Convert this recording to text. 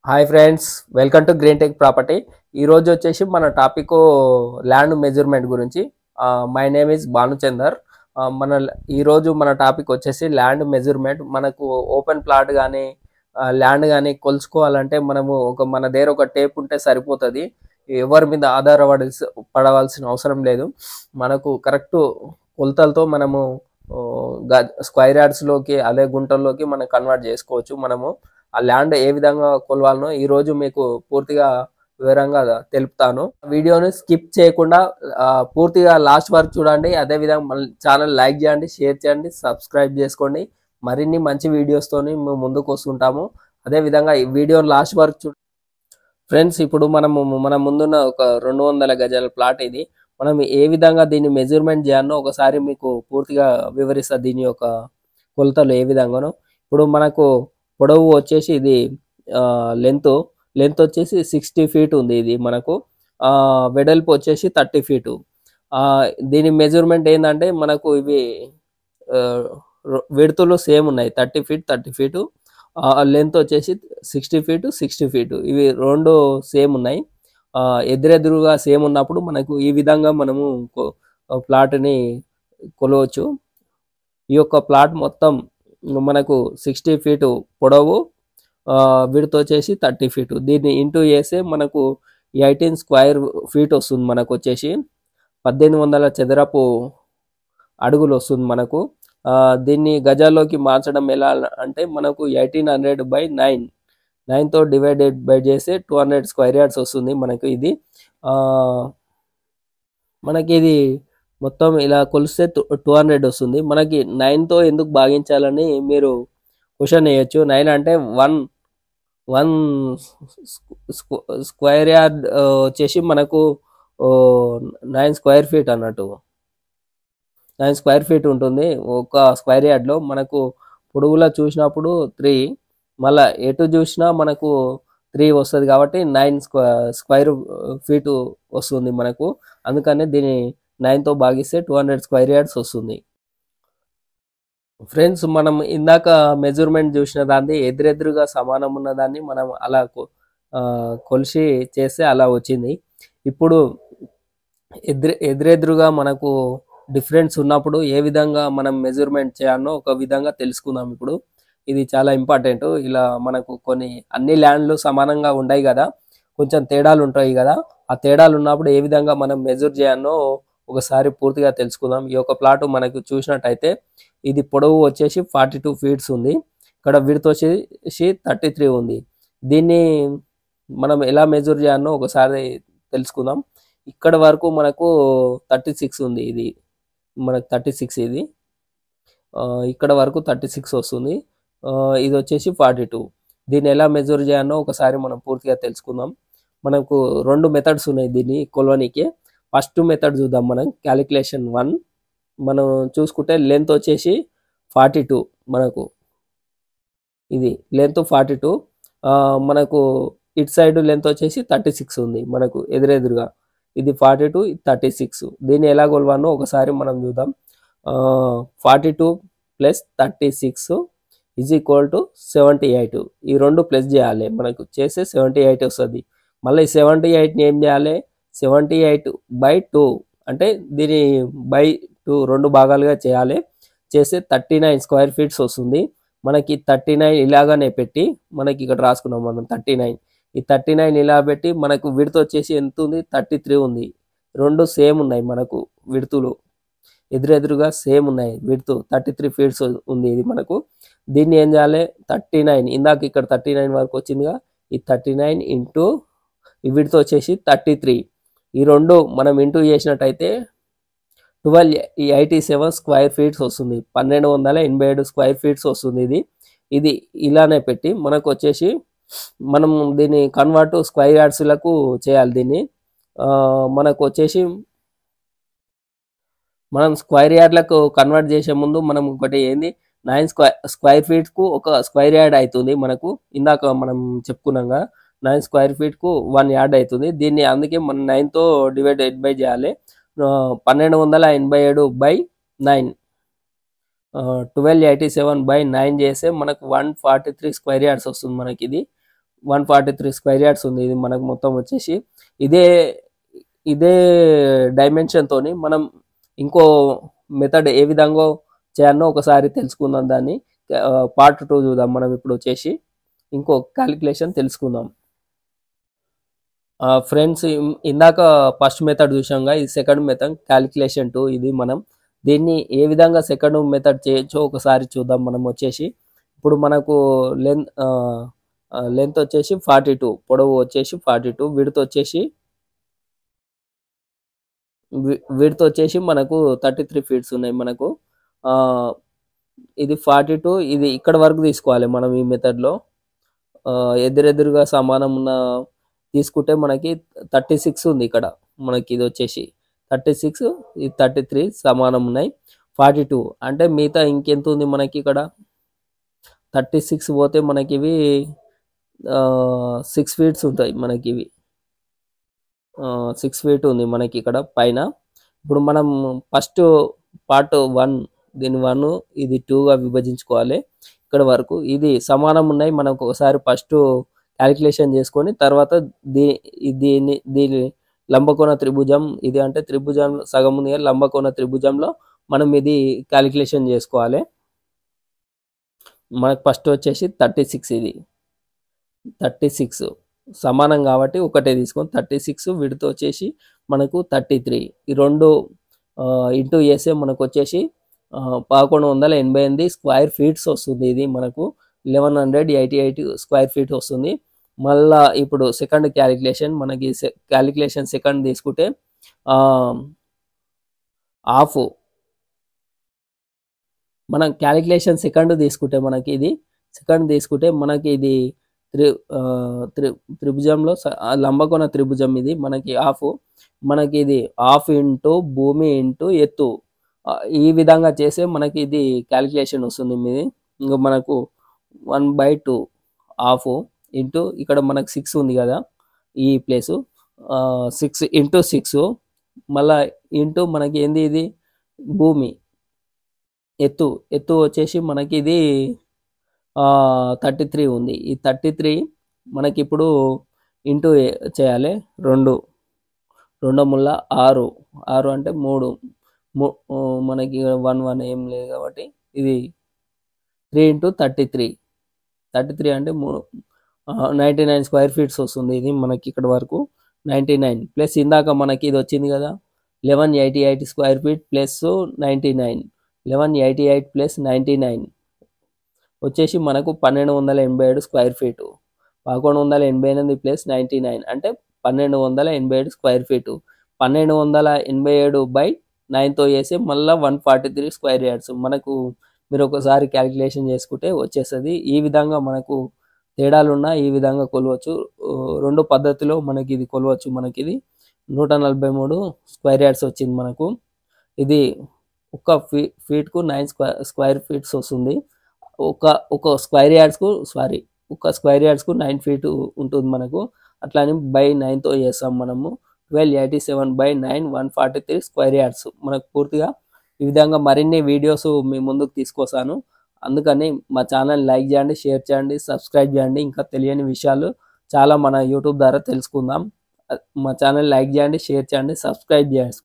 Hi friends, welcome to green tech property. ఈ రోజు వచ్చేసి మన టాపిక్ ల్యాండ్ మెజర్మెంట్ గురించి. My name is Bhanuchander. ఈ రోజు మన టాపిక్ వచ్చేసి ల్యాండ్ మెజర్మెంట్. మనకు ఓపెన్ ప్లాట్ కానీ ల్యాండ్ కానీ కొలుచుకోవాలంటే మన దగ్గర ఒక టేప్ ఉంటే సరిపోతుంది. ఎవరి మీద పడవలసిన అవసరం లేదు. మనకు కరెక్ట్ కొలతలతో మనము స్క్వైర్ యార్డ్స్లోకి అదే గుంటల్లోకి మనం కన్వర్ట్ చేసుకోవచ్చు. ఆ ల్యాండ్ ఏ విధంగా కొలవాలనో ఈ రోజు మీకు పూర్తిగా వివరంగా తెలుపుతాను. వీడియోని స్కిప్ చేయకుండా పూర్తిగా లాస్ట్ వరకు చూడండి. అదే విధంగా మన ఛానల్ లైక్ చేయండి, షేర్ చేయండి, సబ్స్క్రైబ్ చేసుకోండి. మరిన్ని మంచి వీడియోస్తోని మేము ముందుకు వస్తుంటాము. అదే విధంగా ఈ వీడియోని లాస్ట్ వరకు ఫ్రెండ్స్, ఇప్పుడు మన ముందున్న ఒక 200 గజాల ప్లాట్ ఇది. మనం ఏ విధంగా దీన్ని మెజర్మెంట్ చేయాలో ఒకసారి మీకు పూర్తిగా వివరిస్తా. దీని యొక్క కొలతలు ఏ విధంగానో. ఇప్పుడు మనకు పొడవు వచ్చేసి ఇది లెంత్ వచ్చేసి 60 ఫీట్ ఉంది. ఇది మనకు వెడల్పు వచ్చేసి 30 ఫీటు. దీని మెజర్మెంట్ ఏంటంటే మనకు ఇవి విడతలు సేమ్ ఉన్నాయి. 30 ఫీటు లెంత్ వచ్చేసి 60 ఫీటు. ఇవి రెండు సేమ్ ఉన్నాయి. ఎదురెదురుగా సేమ్ ఉన్నప్పుడు మనకు ఈ విధంగా మనము ప్లాట్ని కొలవచ్చు. ఈ యొక్క ప్లాట్ మొత్తం మనకు 60 ఫీటు పొడవు, విడత వచ్చేసి 30 ఫీటు. దీన్ని ఇంటూ చేస్తే మనకు 18 స్క్వేర్ ఫీట్ వస్తుంది. మనకు వచ్చేసి 1800 చదరపు అడుగులు వస్తుంది మనకు. దీన్ని గజాల్లోకి మార్చడం ఎలా అంటే మనకు 1800/9తో డివైడెడ్ బై చేస్తే 200 స్క్వేర్ యార్డ్స్ వస్తుంది మనకు. ఇది మొత్తం ఇలా కొలిస్తే 200 వస్తుంది. మనకి 9తో ఎందుకు భాగించాలని మీరు క్వశ్చన్ వేయచ్చు. 9 అంటే వన్ స్క్వేర్ యార్డ్ వచ్చేసి మనకు 9 స్క్వేర్ ఫీట్ అన్నట్టు. 9 స్క్వేర్ ఫీట్ ఉంటుంది ఒక స్క్వేర్ యార్డ్లో. మనకు పొడవులా చూసినప్పుడు 3, మళ్ళీ ఎటు చూసినా మనకు 3 వస్తుంది కాబట్టి 9 స్క్వేర్ ఫీటు వస్తుంది మనకు. అందుకనే దీన్ని 9తో భాగిస్తే 200 స్క్వేర్ యార్డ్స్ వస్తుంది. ఫ్రెండ్స్, మనం ఇందాక మెజర్మెంట్ చూసిన దాన్ని ఎదురెదురుగా సమానం ఉన్న దాన్ని మనం అలా కొలిసి చేస్తే అలా వచ్చింది. ఇప్పుడు ఎదురెదురుగా మనకు డిఫరెన్స్ ఉన్నప్పుడు ఏ విధంగా మనం మెజర్మెంట్ చేయాలో ఒక విధంగా తెలుసుకుందాం. ఇప్పుడు ఇది చాలా ఇంపార్టెంట్. ఇలా మనకు అన్ని ల్యాండ్లు సమానంగా ఉన్నాయి కదా, కొంచెం తేడాలు ఉంటాయి కదా. ఆ తేడాలు ఉన్నప్పుడు ఏ విధంగా మనం మెజర్ చేయాలో ఒకసారి పూర్తిగా తెలుసుకుందాం. ఈ యొక్క ప్లాట్ మనకు చూసినట్టయితే ఇది పొడవు వచ్చేసి 42 ఫీట్స్ ఉంది. ఇక్కడ విడ్త్ వచ్చేసి 33 ఉంది. దీన్ని మనం ఎలా మెజర్ చేయాలో ఒకసారి తెలుసుకుందాం. ఇక్కడ వరకు మనకు 36 ఉంది. ఇది మనకు 36 ఇది. ఇక్కడ వరకు 36 వస్తుంది. ఇది వచ్చేసి 42. దీన్ని ఎలా మెజర్ చేయాలో ఒకసారి మనం పూర్తిగా తెలుసుకుందాం. మనకు 2 మెథడ్స్ ఉన్నాయి దీన్ని కొలవనీకి. ఫస్ట్ మెథడ్ చూద్దాం మనం. క్యాలిక్యులేషన్ 1 మనం చూసుకుంటే లెంత్ వచ్చేసి 42. మనకు ఇది లెంత్ 42. మనకు ఇటు సైడ్ లెంత్ వచ్చేసి 36 ఉంది మనకు ఎదురెదురుగా. ఇది 42, 36. దీన్ని ఎలా కొలవాలో ఒకసారి మనం చూద్దాం. 42 + 36 = 78. ఈ రెండు ప్లస్ చేయాలి. మనకు చేస్తే 78 వస్తుంది. మళ్ళీ 78ని ఏం చేయాలి? 78/2 అంటే దీని బై 2 2 భాగాలుగా చేయాలి. చేస్తే 39 స్క్వేర్ ఫీట్స్ వస్తుంది మనకి. 39 ఇలాగానే పెట్టి మనకి ఇక్కడ రాసుకున్నాం మనం 39. ఈ 39 ఇలా పెట్టి మనకు విడత వచ్చేసి ఎంత ఉంది? 33 ఉంది. రెండు సేమ్ ఉన్నాయి మనకు విడతులు. ఎదురెదురుగా సేమ్ ఉన్నాయి. విడత 33 ఫీట్స్ ఉంది ఇది మనకు. దీన్ని ఏం చేయాలి? 39 ఇందాక ఇక్కడ 39 వరకు వచ్చిందిగా. ఈ 39 ఇంటూ ఈ విడత వచ్చేసి 33. ఈ రెండు మనం ఇంటూ చేసినట్టయితే 1287 స్క్వేర్ ఫీట్స్ వస్తుంది. 1287 స్క్వేర్ ఫీట్స్ వస్తుంది. ఇది ఇలానే పెట్టి మనకు వచ్చేసి మనం దీన్ని కన్వర్ట్ స్క్వేర్ యార్డ్స్లకు చేయాలి. దీన్ని మనకు వచ్చేసి మనం స్క్వేర్ యార్డ్లకు కన్వర్ట్ చేసే ముందు మనం ఒకటి ఏంది, 9 స్క్వేర్ ఫీట్కు ఒక స్క్వేర్ యార్డ్ అవుతుంది మనకు. ఇందాక మనం చెప్పుకున్నాగా 9 స్క్వేర్ ఫీట్కు 1 యార్డ్ అవుతుంది. దీన్ని అందుకే మనం 9తో డివైడెడ్ బై చేయాలి. 1287/9 1287/9 చేస్తే మనకు 143 స్క్వేర్ యార్డ్స్ వస్తుంది మనకి. ఇది 143 స్క్వేర్ యార్డ్స్ ఉంది ఇది మనకు మొత్తం వచ్చేసి. ఇదే ఇదే డైమెన్షన్తోని మనం ఇంకో మెథడ్ ఏ విధంగా చేయాలో ఒకసారి తెలుసుకుందాం. దాన్ని పార్ట్ 2 చూద్దాం మనం. ఇప్పుడు వచ్చేసి ఇంకో క్యాలిక్యులేషన్ తెలుసుకుందాం. ఫ్రెండ్స్, ఇందాక ఫస్ట్ మెథడ్ చూసాంగా, ఇది సెకండ్ మెథడ్ క్యాలిక్యులేషన్ 2. ఇది మనం దీన్ని ఏ విధంగా సెకండ్ మెథడ్ చేయొచ్చో ఒకసారి చూద్దాం మనం వచ్చేసి. ఇప్పుడు మనకు లెంత్ వచ్చేసి 42, పొడవు వచ్చేసి 42, విడ్త్ వచ్చేసి మనకు 33 ఫీట్స్ ఉన్నాయి మనకు. ఇది 42, ఇది ఇక్కడ వరకు తీసుకోవాలి మనం ఈ మెథడ్లో. ఎదురెదురుగా సమానం ఉన్న తీసుకుంటే మనకి 36 ఉంది ఇక్కడ మనకి. ఇది వచ్చేసి 36, ఇది 33 సమానం ఉన్నాయి. 42 అంటే మిగతా ఇంకెంత ఉంది మనకి ఇక్కడ? 36 పోతే మనకి ఇవి 6 ఫీట్స్ ఉంటాయి మనకి. ఇవి 6 ఫీట్ ఉంది మనకి ఇక్కడ పైన. ఇప్పుడు మనం ఫస్ట్ పార్ట్ 1, దీని 1, ఇది 2గా విభజించుకోవాలి ఇక్కడ వరకు. ఇది సమానం ఉన్నాయి. మనకు ఒకసారి ఫస్ట్ క్యాలిక్యులేషన్ చేసుకొని తర్వాత దీని లంబకోణ త్రిభుజం ఇది, అంటే త్రిభుజం సగం ఉంది కదా, లంబకోణ త్రిభుజంలో మనం ఇది క్యాలిక్యులేషన్ చేసుకోవాలి. మనకు ఫస్ట్ వచ్చేసి 36, ఇది 36 సమానం కాబట్టి ఒకటే తీసుకొని 36, విడ్త్ వచ్చేసి మనకు 33. ఈ రెండు ఇంటూ చేస్తే మనకు వచ్చేసి 1188 స్క్వేర్ ఫీట్స్ వస్తుంది. ఇది మనకు 1188 స్క్వేర్ ఫీట్ వస్తుంది. మళ్ళా ఇప్పుడు సెకండ్ క్యాలిక్యులేషన్, మనకి క్యాలిక్యులేషన్ సెకండ్ తీసుకుంటే హాఫ్, మనం క్యాలిక్యులేషన్ సెకండ్ తీసుకుంటే మనకి ఇది సెకండ్ తీసుకుంటే మనకి ఇది త్రిభుజంలో లంబకోణ త్రిభుజం ఇది మనకి హాఫ్. మనకి ఇది హాఫ్ ఇంటూ భూమి ఇంటూ ఎత్తు, ఈ విధంగా చేస్తే మనకి ఇది క్యాలిక్యులేషన్ వస్తుంది మీది. ఇంకా మనకు 1/2 హాఫ్ ఇంటూ ఇక్కడ మనకు 6 ఉంది కదా ఈ ప్లేసు, 6 ఇంటూ 6 మళ్ళా ఇంటూ మనకి ఏంది ఇది భూమి ఎత్తు వచ్చేసి మనకి ఇది 33 ఉంది. ఈ 33 మనకి ఇప్పుడు ఇంటూ చేయాలి. 2 ముళ్ళ 6 అంటే 3, మనకి 1 ఏం లేదు కాబట్టి ఇది 3 ఇంటూ 33 అంటే 99 స్క్వేర్ ఫీట్స్ వస్తుంది. ఇది మనకి ఇక్కడ వరకు 99 ప్లస్ ఇందాక మనకి ఇది వచ్చింది కదా 1188 స్క్వేర్ ఫీట్ ప్లస్ 99, 1188 ప్లస్ 99 వచ్చేసి మనకు 1287 స్క్వేర్ ఫీటు. 1188 ప్లస్ 99 అంటే 1287 స్క్వేర్ ఫీటు. 1287/9తో వేసి మళ్ళీ 143 స్క్వేర్ యార్డ్స్ మనకు. మీరు ఒకసారి క్యాలిక్యులేషన్ చేసుకుంటే వచ్చేస్తుంది. ఈ విధంగా మనకు తేడాలున్నా ఈ విధంగా కొలవచ్చు. రెండు పద్ధతిలో మనకి ఇది కొలవచ్చు. మనకి ఇది 143 స్క్వేర్ యార్డ్స్ వచ్చింది మనకు. ఇది ఒక ఫీట్కు 9 స్క్వేర్ ఫీట్స్ వస్తుంది. ఒక స్క్వేర్ యార్డ్స్కు 9 ఫీట్ ఉంటుంది మనకు. అట్లానే బై 9తో చేస్తాం మనము. 1287/9 143 స్క్వేర్ యార్డ్స్ మనకు పూర్తిగా. ఈ విధంగా మరిన్ని వీడియోస్ మీ ముందుకు తీసుకొస్తాను. అందుకని మా ఛానల్ లైక్ చేయండి, షేర్ చేయండి, సబ్స్క్రైబ్ చేయండి. ఇంకా తెలియని విషయాలు చాలా మన యూట్యూబ్ ద్వారా తెలుసుకుందాం. మా ఛానల్ లైక్ చేయండి, షేర్ చేయండి, సబ్స్క్రైబ్ చేయండి.